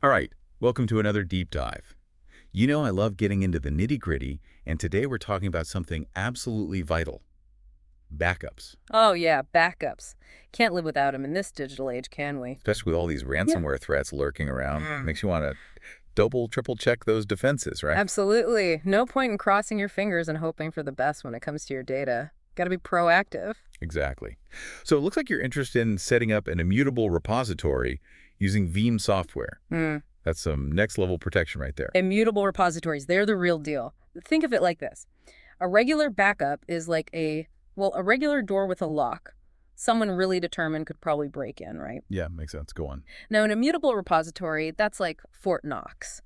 All right, welcome to another deep dive. You know I love getting into the nitty-gritty, and today we're talking about something absolutely vital: backups. Oh, yeah, backups. Can't live without them in this digital age, can we? Especially with all these Yeah. ransomware threats lurking around. Mm. Makes you want to double, triple check those defenses, right? Absolutely. No point in crossing your fingers and hoping for the best when it comes to your data. Got to be proactive. Exactly. So it looks like you're interested in setting up an immutable repository using Veeam software. Hmm. That's some next-level protection right there. Immutable repositories, they're the real deal. Think of it like this. A regular backup is like a regular door with a lock. Someone really determined could probably break in, right? Yeah, makes sense. Go on. Now, an immutable repository, that's like Fort Knox.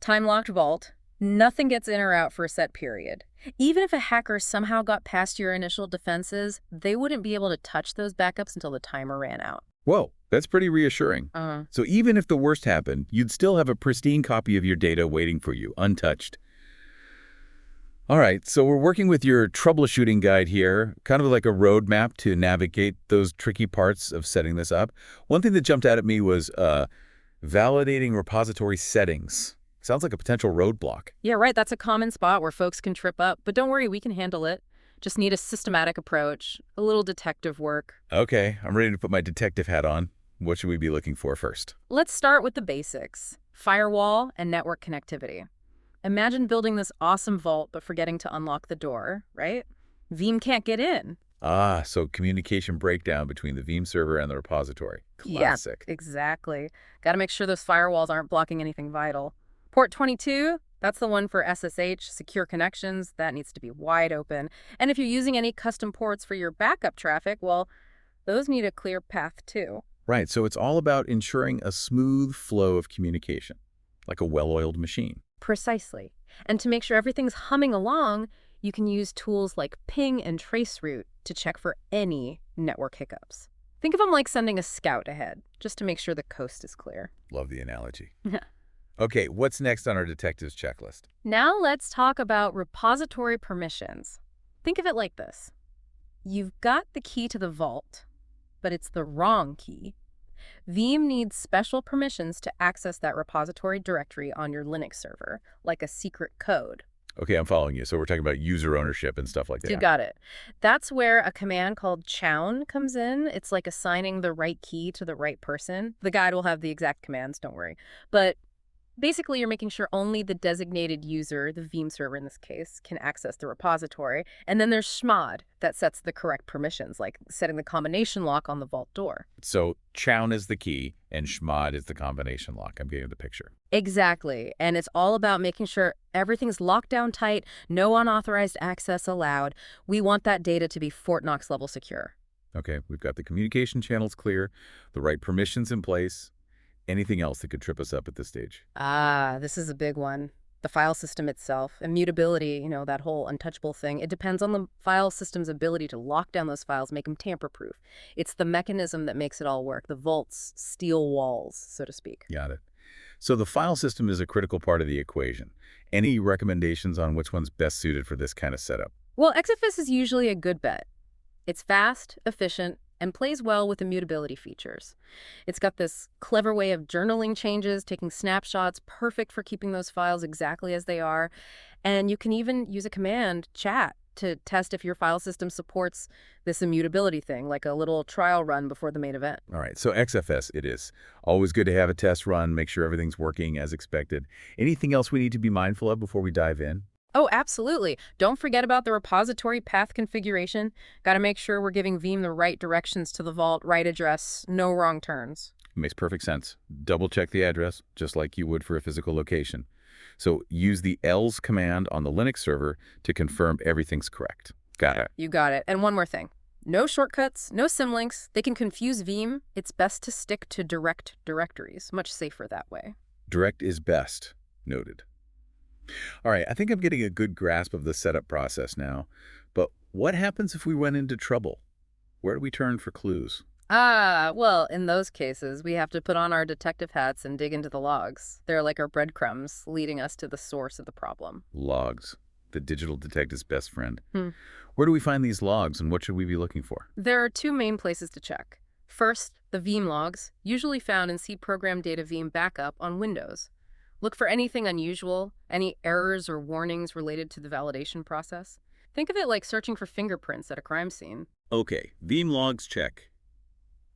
Time-locked vault, nothing gets in or out for a set period. Even if a hacker somehow got past your initial defenses, they wouldn't be able to touch those backups until the timer ran out. Whoa, that's pretty reassuring. Uh, So even if the worst happened, you'd still have a pristine copy of your data waiting for you, untouched. All right, so we're working with your troubleshooting guide here, kind of like a roadmap to navigate those tricky parts of setting this up. One thing that jumped out at me was validating repository settings. Sounds like a potential roadblock. yeah, right, that's a common spot where folks can trip up, but don't worry, we can handle it. Just need a systematic approach, a little detective work. Okay, I'm ready to put my detective hat on. What should we be looking for first? Let's start with the basics: firewall and network connectivity. Imagine building this awesome vault but forgetting to unlock the door, right? Veeam can't get in. Ah, so communication breakdown between the Veeam server and the repository. Yeah, Classic. exactly. Got to make sure those firewalls aren't blocking anything vital. Port 22, that's the one for SSH, secure connections. That needs to be wide open. And if you're using any custom ports for your backup traffic, well, those need a clear path too. Right, so it's all about ensuring a smooth flow of communication, like a well-oiled machine. Precisely. And to make sure everything's humming along, you can use tools like ping and traceroute to check for any network hiccups. Think of them like sending a scout ahead, just to make sure the coast is clear. Love the analogy. Okay, what's next on our detective's checklist? Now let's talk about repository permissions. Think of it like this. You've got the key to the vault, but it's the wrong key. Veeam needs special permissions to access that repository directory on your Linux server, like a secret code. Okay, I'm following you. So we're talking about user ownership and stuff like that. You got it. That's where a command called chown comes in. It's like assigning the right key to the right person. The guide will have the exact commands, don't worry. But basically, you're making sure only the designated user, the Veeam server in this case, can access the repository. And then there's chmod that sets the correct permissions, like setting the combination lock on the vault door. So chown is the key and chmod is the combination lock. I'm getting the picture. Exactly. And it's all about making sure everything's locked down tight, no unauthorized access allowed. We want that data to be Fort Knox level secure. Okay, we've got the communication channels clear, the right permissions in place. Anything else that could trip us up at this stage? Ah, this is a big one. The file system itself, immutability, that whole untouchable thing, it depends on the file system's ability to lock down those files, make them tamper-proof. It's the mechanism that makes it all work, the vault's steel walls, so to speak. Got it. So the file system is a critical part of the equation. Any recommendations on which one's best suited for this kind of setup? Well, XFS is usually a good bet. It's fast, efficient, and plays well with immutability features. It's got this clever way of journaling changes, taking snapshots, perfect for keeping those files exactly as they are. And you can even use a command, chat, to test if your file system supports this immutability thing, like a little trial run before the main event. All right, so XFS it is. Always good to have a test run, make sure everything's working as expected. Anything else we need to be mindful of before we dive in? Oh, absolutely. Don't forget about the repository path configuration. Got to make sure we're giving Veeam the right directions to the vault, right address, no wrong turns. Makes perfect sense. Double check the address, just like you would for a physical location. So use the else command on the Linux server to confirm everything's correct. Got it. You got it. And one more thing. No shortcuts, no symlinks. They can confuse Veeam. It's best to stick to direct directories. Much safer that way. Direct is best. Noted. All right, I think I'm getting a good grasp of the setup process now. But what happens if we run into trouble? Where do we turn for clues? Ah, well, in those cases, we have to put on our detective hats and dig into the logs. They're like our breadcrumbs, leading us to the source of the problem. Logs. The digital detective's best friend. Hmm. Where do we find these logs and what should we be looking for? There are two main places to check. First, The Veeam logs, usually found in C program data Veeam backup on Windows. Look for anything unusual, any errors or warnings related to the validation process. Think of it like searching for fingerprints at a crime scene. Okay, Veeam logs check.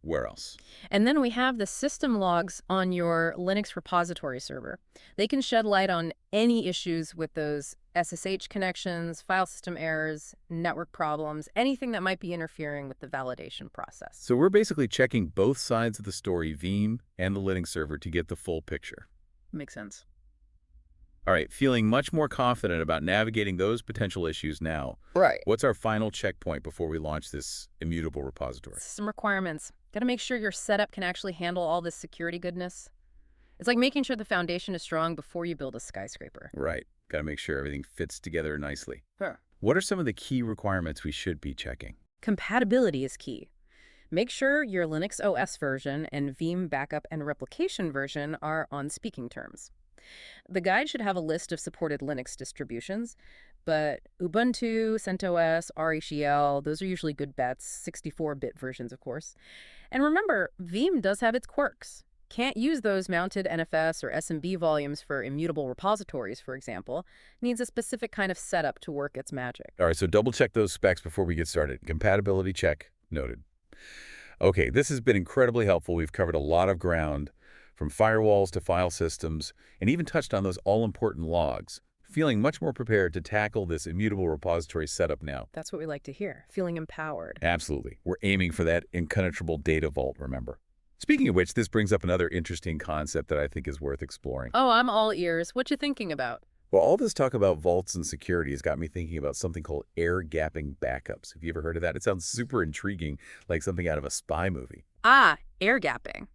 Where else? And then we have the system logs on your Linux repository server. They can shed light on any issues with those SSH connections, file system errors, network problems, anything that might be interfering with the validation process. So we're basically checking both sides of the story, Veeam and the Linux server, to get the full picture. Makes sense. All right, feeling much more confident about navigating those potential issues now. Right. What's our final checkpoint before we launch this immutable repository? System requirements. Got to make sure your setup can actually handle all this security goodness. It's like making sure the foundation is strong before you build a skyscraper. Right. Got to make sure everything fits together nicely. Sure. What are some of the key requirements we should be checking? Compatibility is key. Make sure your Linux OS version and Veeam backup and replication version are on speaking terms. The guide should have a list of supported Linux distributions, but Ubuntu, CentOS, RHEL, those are usually good bets, 64-bit versions, of course. And remember, Veeam does have its quirks. Can't use those mounted NFS or SMB volumes for immutable repositories, for example. Needs a specific kind of setup to work its magic. All right, so double check those specs before we get started. Compatibility check, noted. Okay, this has been incredibly helpful. We've covered a lot of ground, from firewalls to file systems, and even touched on those all-important logs. Feeling much more prepared to tackle this immutable repository setup now. That's what we like to hear, feeling empowered. Absolutely. We're aiming for that impenetrable data vault, remember. Speaking of which, this brings up another interesting concept that I think is worth exploring. Oh, I'm all ears. What you thinking about? Well, all this talk about vaults and security has got me thinking about something called air-gapping backups. Have you ever heard of that? It sounds super intriguing, like something out of a spy movie. Ah, air gapping.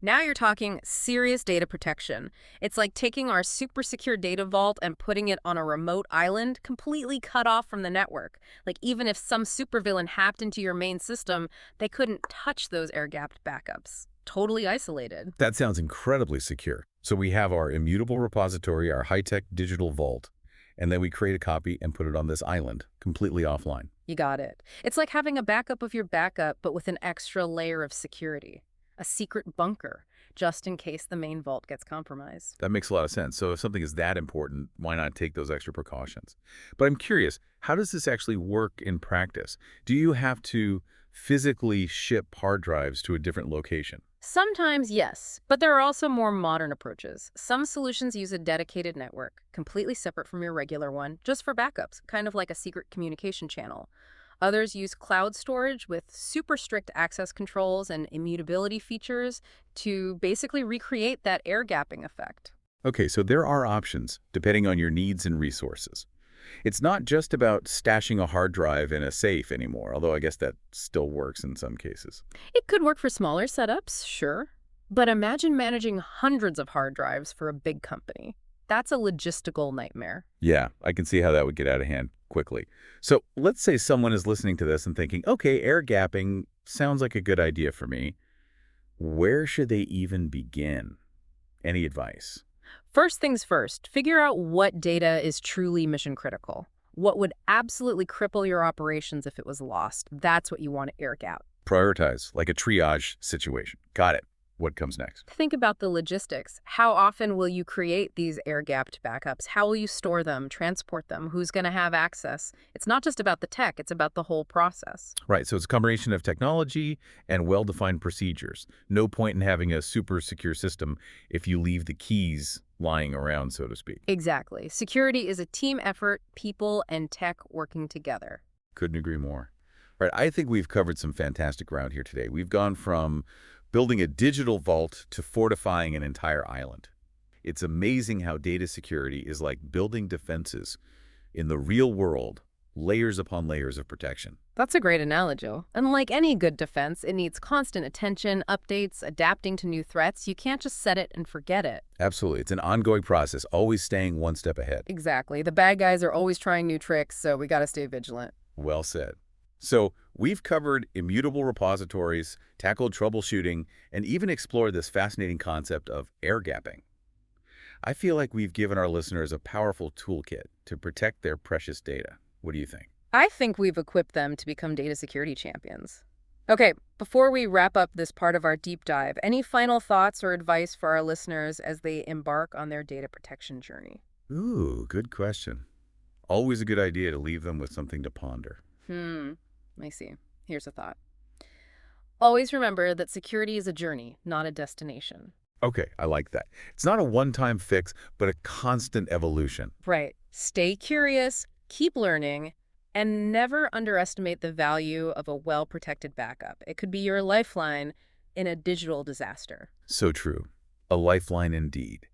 Now you're talking serious data protection. It's like taking our super secure data vault and putting it on a remote island, completely cut off from the network. Like even if some supervillain hacked into your main system, they couldn't touch those air-gapped backups. Totally isolated. That sounds incredibly secure. So we have our immutable repository, our high-tech digital vault, and then we create a copy and put it on this island, completely offline. You got it. It's like having a backup of your backup, but with an extra layer of security. A secret bunker, just in case the main vault gets compromised. That makes a lot of sense. So if something is that important, why not take those extra precautions? But I'm curious, how does this actually work in practice? Do you have to physically ship hard drives to a different location? Sometimes, yes, but there are also more modern approaches. Some solutions use a dedicated network, completely separate from your regular one, just for backups, kind of like a secret communication channel. Others use cloud storage with super strict access controls and immutability features to basically recreate that air-gapping effect. Okay, so there are options depending on your needs and resources. It's not just about stashing a hard drive in a safe anymore, although I guess that still works in some cases. It could work for smaller setups, sure. But imagine managing hundreds of hard drives for a big company. That's a logistical nightmare. Yeah, I can see how that would get out of hand quickly. So let's say someone is listening to this and thinking, okay, air gapping sounds like a good idea for me. Where should they even begin? Any advice? First things first, figure out what data is truly mission critical. What would absolutely cripple your operations if it was lost? That's what you want to air gap. Prioritize, like a triage situation. Got it. What comes next? Think about the logistics. How often will you create these air-gapped backups? How will you store them, transport them? Who's going to have access? It's not just about the tech, it's about the whole process. Right, so it's a combination of technology and well-defined procedures. No point in having a super secure system if you leave the keys lying around, so to speak. Exactly. Security is a team effort, people and tech working together. Couldn't agree more. Right, I think we've covered some fantastic ground here today. We've gone from building a digital vault to fortifying an entire island. It's amazing how data security is like building defenses in the real world, layers upon layers of protection. That's a great analogy. And like any good defense, it needs constant attention, updates, adapting to new threats. You can't just set it and forget it. Absolutely. It's an ongoing process, always staying one step ahead. Exactly. The bad guys are always trying new tricks, so we got to stay vigilant. Well said. So we've covered immutable repositories, tackled troubleshooting, and even explored this fascinating concept of air gapping. I feel like we've given our listeners a powerful toolkit to protect their precious data. What do you think? I think we've equipped them to become data security champions. Okay, before we wrap up this part of our deep dive, any final thoughts or advice for our listeners as they embark on their data protection journey? Ooh, good question. Always a good idea to leave them with something to ponder. Hmm, I see. Here's a thought. Always remember that security is a journey, not a destination. Okay, I like that. It's not a one-time fix, but a constant evolution. Right. Stay curious, keep learning, and never underestimate the value of a well-protected backup. It could be your lifeline in a digital disaster. So true. A lifeline indeed.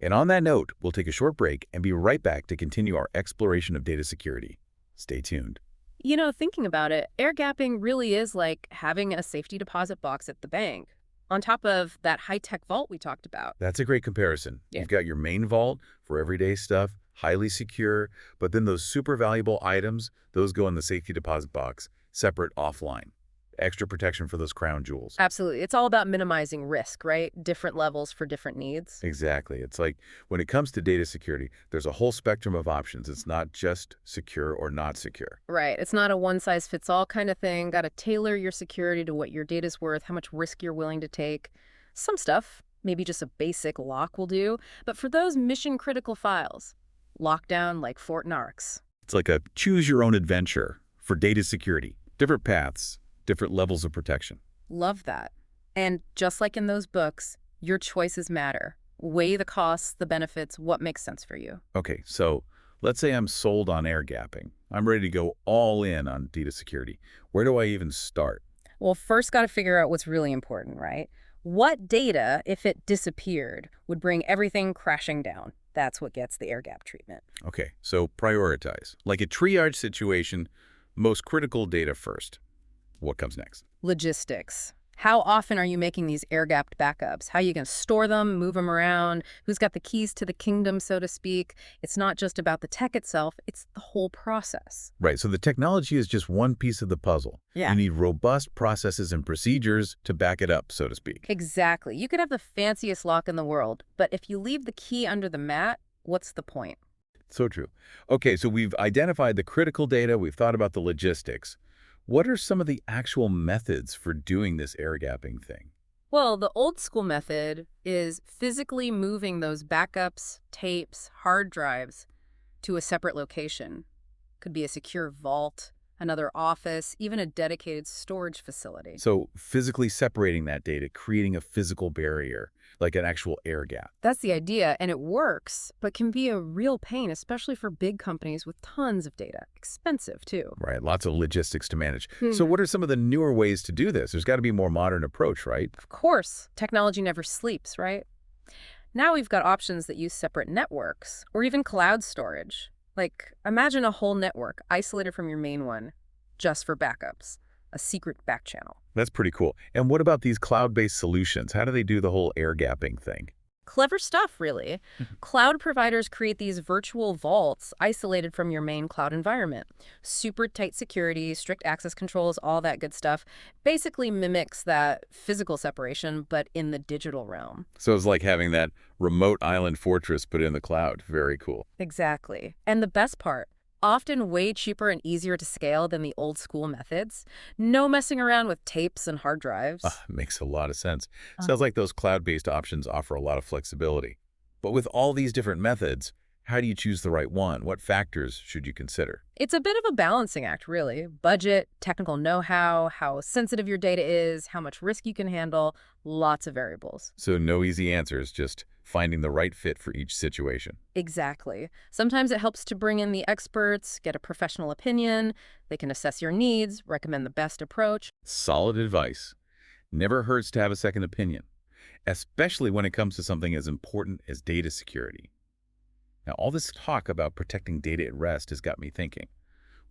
And on that note, we'll take a short break and be right back to continue our exploration of data security. Stay tuned. You know, thinking about it, air gapping really is like having a safety deposit box at the bank, on top of that high-tech vault we talked about. That's a great comparison. Yeah. You've got your main vault for everyday stuff, highly secure, but then those super valuable items, those go in the safety deposit box, separate offline. Extra protection for those crown jewels. Absolutely. It's all about minimizing risk, right? Different levels for different needs. Exactly. It's like when it comes to data security, there's a whole spectrum of options. It's not just secure or not secure. Right. It's not a one-size-fits-all kind of thing. Got to tailor your security to what your data's worth, how much risk you're willing to take. Some stuff, maybe just a basic lock will do. But for those mission-critical files, lockdown like Fort Knox. It's like a choose your own adventure for data security. Different paths, different levels of protection. Love that. And just like in those books, your choices matter. Weigh the costs, the benefits, what makes sense for you. Okay, so let's say I'm sold on air gapping. I'm ready to go all in on data security. Where do I even start? Well, first got to figure out what's really important, right? What data, if it disappeared, would bring everything crashing down? That's what gets the air gap treatment. Okay, so prioritize. Like a triage situation, most critical data first. What comes next? Logistics. How often are you making these air-gapped backups? How are you going to store them, move them around? Who's got the keys to the kingdom, so to speak? It's not just about the tech itself, it's the whole process. Right, so the technology is just one piece of the puzzle. Yeah. You need robust processes and procedures to back it up, so to speak. Exactly. You could have the fanciest lock in the world, but if you leave the key under the mat, what's the point? So true. Okay, so we've identified the critical data, we've thought about the logistics. What are some of the actual methods for doing this air gapping thing? Well, the old school method is physically moving those backups, tapes, hard drives to a separate location. Could be a secure vault, another office, even a dedicated storage facility. So physically separating that data, creating a physical barrier, like an actual air gap. That's the idea, and it works, but can be a real pain, especially for big companies with tons of data. Expensive, too. Right, lots of logistics to manage. So what are some of the newer ways to do this? There's got to be a more modern approach, right? Of course, technology never sleeps, right? Now we've got options that use separate networks, or even cloud storage. Like, imagine a whole network isolated from your main one, just for backups. A secret back channel. That's pretty cool. And what about these cloud-based solutions? How do they do the whole air gapping thing? Clever stuff, really. Cloud providers create these virtual vaults isolated from your main cloud environment. Super tight security, strict access controls, all that good stuff. Basically mimics that physical separation, but in the digital realm. So it's like having that remote island fortress put in the cloud. Very cool. Exactly. And the best part, often way cheaper and easier to scale than the old school methods. No messing around with tapes and hard drives. Makes a lot of sense. Sounds like those cloud-based options offer a lot of flexibility. But with all these different methods, how do you choose the right one? What factors should you consider? It's a bit of a balancing act, really. Budget, technical know-how, how sensitive your data is, how much risk you can handle, lots of variables. So no easy answers, just finding the right fit for each situation. Exactly. Sometimes it helps to bring in the experts, get a professional opinion. They can assess your needs, recommend the best approach. Solid advice. Never hurts to have a second opinion, especially when it comes to something as important as data security. Now, all this talk about protecting data at rest has got me thinking.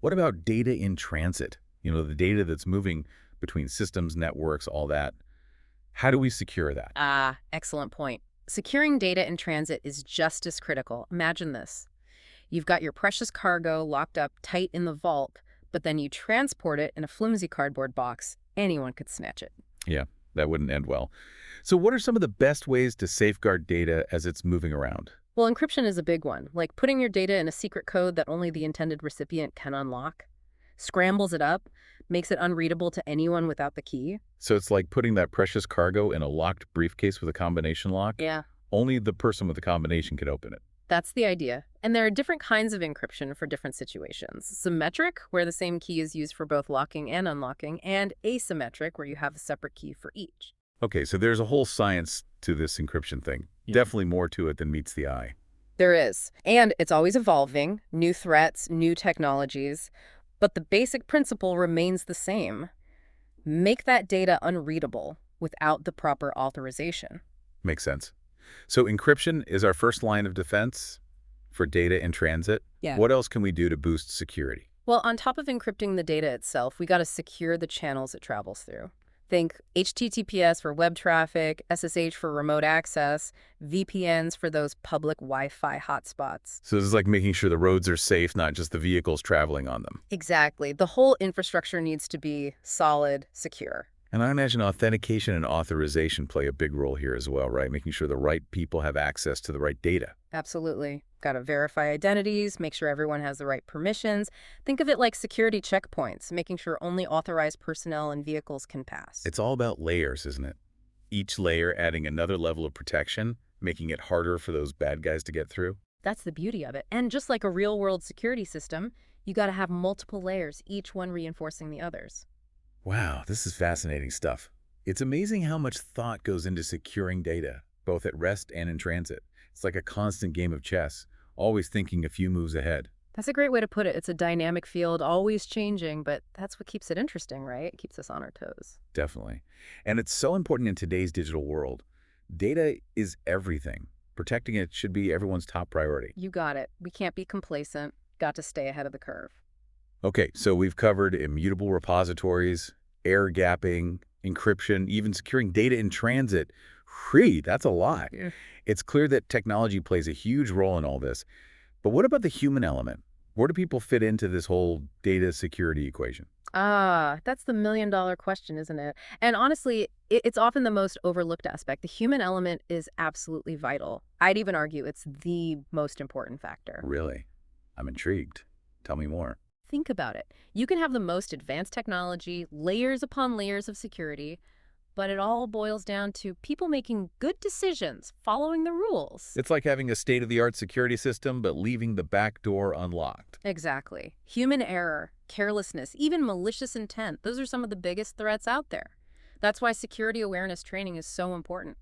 What about data in transit? You know, the data that's moving between systems, networks, all that. How do we secure that? Excellent point. Securing data in transit is just as critical. Imagine this. You've got your precious cargo locked up tight in the vault, but then you transport it in a flimsy cardboard box. Anyone could snatch it. Yeah, that wouldn't end well. So what are some of the best ways to safeguard data as it's moving around? Well, encryption is a big one, like putting your data in a secret code that only the intended recipient can unlock. Scrambles it up, makes it unreadable to anyone without the key. So it's like putting that precious cargo in a locked briefcase with a combination lock. Yeah. Only the person with the combination can open it. That's the idea. And there are different kinds of encryption for different situations. Symmetric, where the same key is used for both locking and unlocking, and asymmetric, where you have a separate key for each. Okay, so there's a whole science to this encryption thing. Yeah. Definitely more to it than meets the eye. There is. And it's always evolving, new threats, new technologies. But the basic principle remains the same. Make that data unreadable without the proper authorization. Makes sense. So encryption is our first line of defense for data in transit. Yeah. What else can we do to boost security? Well, on top of encrypting the data itself, we got to secure the channels it travels through. Think HTTPS for web traffic, SSH for remote access, VPNs for those public Wi-Fi hotspots. So this is like making sure the roads are safe, not just the vehicles traveling on them. Exactly. The whole infrastructure needs to be solid, secure. And I imagine authentication and authorization play a big role here as well, right? Making sure the right people have access to the right data. Absolutely. Got to verify identities, make sure everyone has the right permissions. Think of it like security checkpoints, making sure only authorized personnel and vehicles can pass. It's all about layers, isn't it? Each layer adding another level of protection, making it harder for those bad guys to get through. That's the beauty of it. And just like a real-world security system, you got to have multiple layers, each one reinforcing the others. Wow, this is fascinating stuff. It's amazing how much thought goes into securing data, both at rest and in transit. It's like a constant game of chess, always thinking a few moves ahead. That's a great way to put it. It's a dynamic field, always changing, but that's what keeps it interesting, right? It keeps us on our toes. Definitely. And it's so important in today's digital world. Data is everything. Protecting it should be everyone's top priority. You got it. We can't be complacent. Got to stay ahead of the curve. Okay, so we've covered immutable repositories, air gapping, encryption, even securing data in transit. That's a lot. Yeah. It's clear that technology plays a huge role in all this. But what about the human element? Where do people fit into this whole data security equation? That's the million-dollar question, isn't it? And honestly, it's often the most overlooked aspect. The human element is absolutely vital. I'd even argue it's the most important factor. Really? I'm intrigued. Tell me more. Think about it. You can have the most advanced technology, layers upon layers of security, but it all boils down to people making good decisions, following the rules. It's like having a state-of-the-art security system, but leaving the back door unlocked. Exactly. Human error, carelessness, even malicious intent, those are some of the biggest threats out there. That's why security awareness training is so important.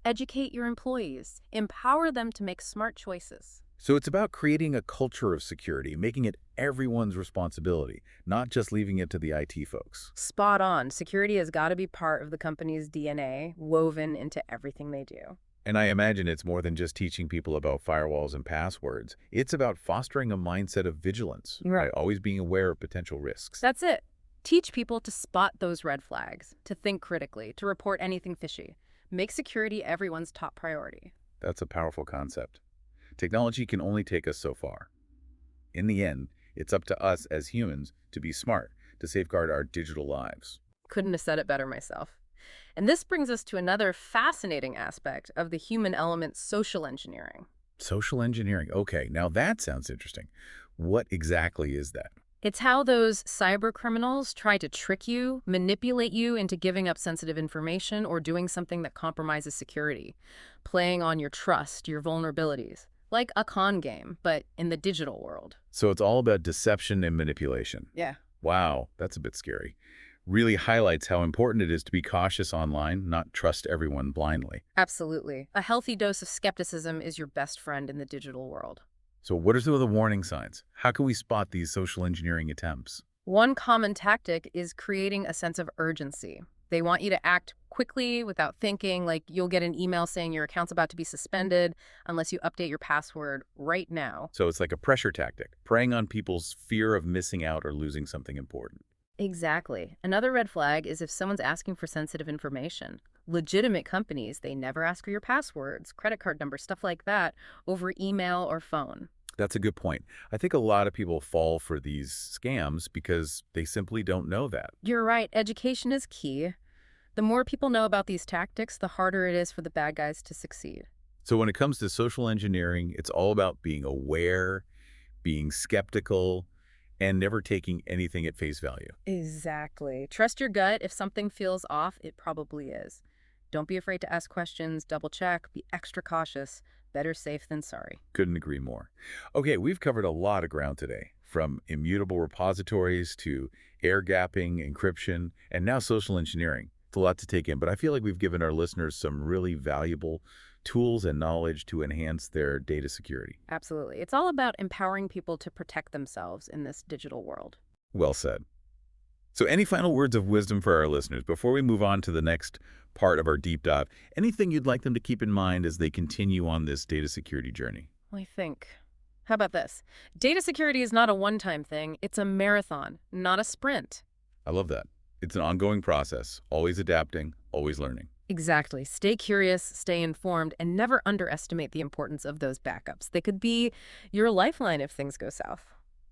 Educate your employees. Empower them to make smart choices. So it's about creating a culture of security, making it everyone's responsibility, not just leaving it to the IT folks. Spot on. Security has got to be part of the company's DNA, woven into everything they do. And I imagine it's more than just teaching people about firewalls and passwords. It's about fostering a mindset of vigilance, Right. Always being aware of potential risks. That's it. Teach people to spot those red flags, to think critically, to report anything fishy. Make security everyone's top priority. That's a powerful concept. Technology can only take us so far. In the end, it's up to us as humans to be smart, to safeguard our digital lives. Couldn't have said it better myself. And this brings us to another fascinating aspect of the human element, social engineering. Social engineering. Okay, now that sounds interesting. What exactly is that? It's how those cyber criminals try to trick you, manipulate you into giving up sensitive information or doing something that compromises security, playing on your trust, your vulnerabilities. Like a con game, but in the digital world. So it's all about deception and manipulation. Yeah. Wow, that's a bit scary. Really highlights how important it is to be cautious online, not trust everyone blindly. Absolutely. A healthy dose of skepticism is your best friend in the digital world. So what are some of the warning signs? How can we spot these social engineering attempts? One common tactic is creating a sense of urgency. They want you to act quickly without thinking, like you'll get an email saying your account's about to be suspended unless you update your password right now. So it's like a pressure tactic, preying on people's fear of missing out or losing something important. Exactly. Another red flag is if someone's asking for sensitive information. Legitimate companies, they never ask for your passwords, credit card numbers, stuff like that, over email or phone. That's a good point. I think a lot of people fall for these scams because they simply don't know that. You're right. Education is key. The more people know about these tactics, the harder it is for the bad guys to succeed. So when it comes to social engineering, it's all about being aware, being skeptical, and never taking anything at face value. Exactly. Trust your gut. If something feels off, it probably is. Don't be afraid to ask questions, double check, be extra cautious. Better safe than sorry. Couldn't agree more. Okay, we've covered a lot of ground today, from immutable repositories to air gapping, encryption, and now social engineering. It's a lot to take in, but I feel like we've given our listeners some really valuable tools and knowledge to enhance their data security. Absolutely. It's all about empowering people to protect themselves in this digital world. Well said. So any final words of wisdom for our listeners before we move on to the next part of our deep dive? Anything you'd like them to keep in mind as they continue on this data security journey? I think. How about this? Data security is not a one-time thing. It's a marathon, not a sprint. I love that. It's an ongoing process, always adapting, always learning. Exactly. Stay curious, stay informed, and never underestimate the importance of those backups. They could be your lifeline if things go south.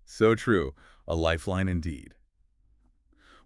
So true. A lifeline indeed.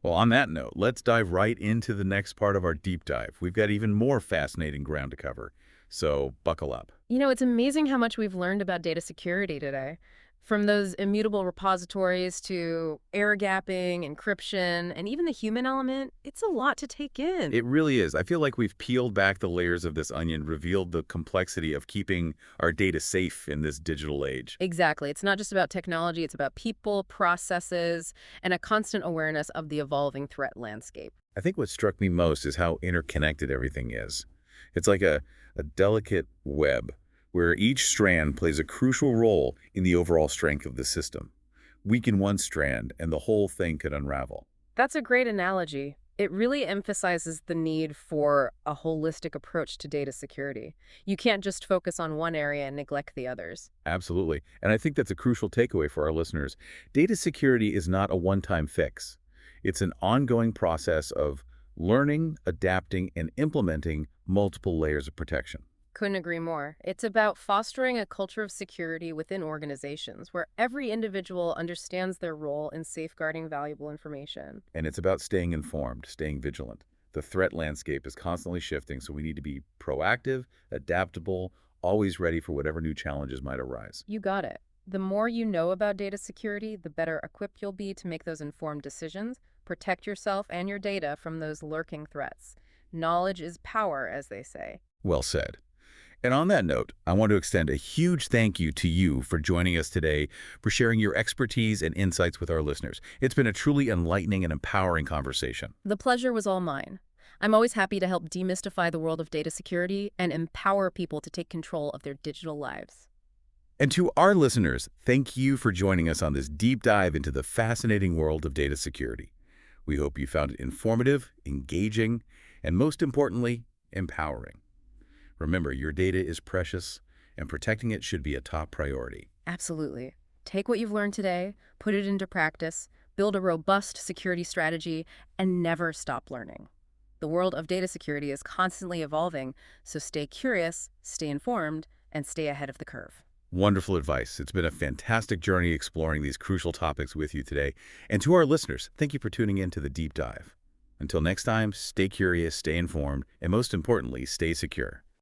Well, on that note, let's dive right into the next part of our deep dive. We've got even more fascinating ground to cover, so buckle up. It's amazing how much we've learned about data security today. From those immutable repositories to air gapping, encryption, and even the human element, it's a lot to take in. It really is. I feel like we've peeled back the layers of this onion, revealed the complexity of keeping our data safe in this digital age. Exactly. It's not just about technology, it's about people, processes, and a constant awareness of the evolving threat landscape. I think what struck me most is how interconnected everything is. It's like a delicate web where each strand plays a crucial role in the overall strength of the system. Weaken one strand, and the whole thing could unravel. That's a great analogy. It really emphasizes the need for a holistic approach to data security. You can't just focus on one area and neglect the others. Absolutely. And I think that's a crucial takeaway for our listeners. Data security is not a one-time fix. It's an ongoing process of learning, adapting, and implementing multiple layers of protection. Couldn't agree more. It's about fostering a culture of security within organizations where every individual understands their role in safeguarding valuable information. And it's about staying informed, staying vigilant. The threat landscape is constantly shifting, so we need to be proactive, adaptable, always ready for whatever new challenges might arise. You got it. The more you know about data security, the better equipped you'll be to make those informed decisions, protect yourself and your data from those lurking threats. Knowledge is power, as they say. Well said. And on that note, I want to extend a huge thank you to you for joining us today, for sharing your expertise and insights with our listeners. It's been a truly enlightening and empowering conversation. The pleasure was all mine. I'm always happy to help demystify the world of data security and empower people to take control of their digital lives. And to our listeners, thank you for joining us on this deep dive into the fascinating world of data security. We hope you found it informative, engaging, and most importantly, empowering. Remember, your data is precious, and protecting it should be a top priority. Absolutely. Take what you've learned today, put it into practice, build a robust security strategy, and never stop learning. The world of data security is constantly evolving, so stay curious, stay informed, and stay ahead of the curve. Wonderful advice. It's been a fantastic journey exploring these crucial topics with you today. And to our listeners, thank you for tuning in to the deep dive. Until next time, stay curious, stay informed, and most importantly, stay secure.